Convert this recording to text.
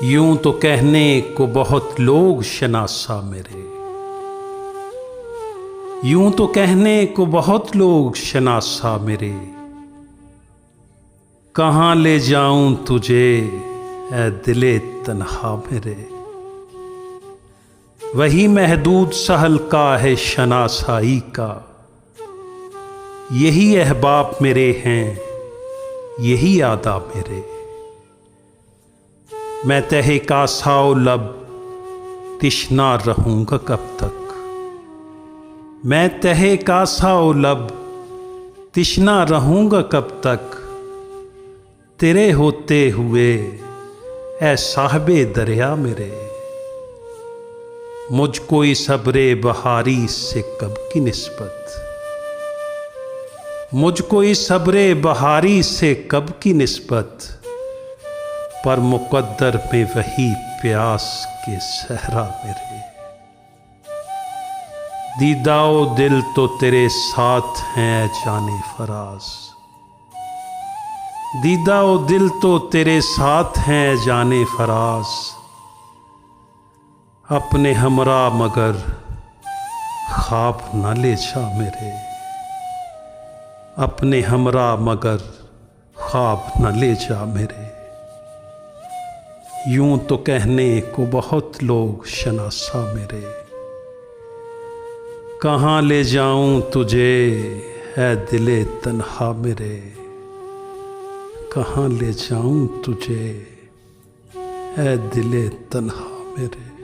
यूं तो कहने को बहुत लोग शनासा मेरे, यूं तो कहने को बहुत लोग शनासा मेरे। कहाँ ले जाऊं तुझे ऐ दिले तन्हा मेरे। वही महदूद सहल का है शनासाई का, यही अहबाब मेरे हैं यही आदा मेरे। मैं तहे कासाओ लब तिश्ना रहूंगा कब तक, मैं तहे कासाओ लब तिश्ना रहूंगा कब तक। तेरे होते हुए ऐ साहबे दरिया मेरे। मुझको इस सब्रे बहारी से कब की निस्बत, मुझको इस सब्रे बहारी से कब की निस्बत। पर मुकद्दर में वही प्यास के सहरा मेरे। दीदाओ दिल तो तेरे साथ हैं जाने फराज, दीदाओ दिल तो तेरे साथ हैं जाने फराज। अपने हमरा मगर ख्वाब न ले जा मेरे, अपने हमरा मगर ख्वाब न ले जा मेरे। यूं तो कहने को बहुत लोग शनासा मेरे। कहाँ ले जाऊं तुझे है दिले तन्हा मेरे, कहाँ ले जाऊं तुझे है दिले तन्हा मेरे।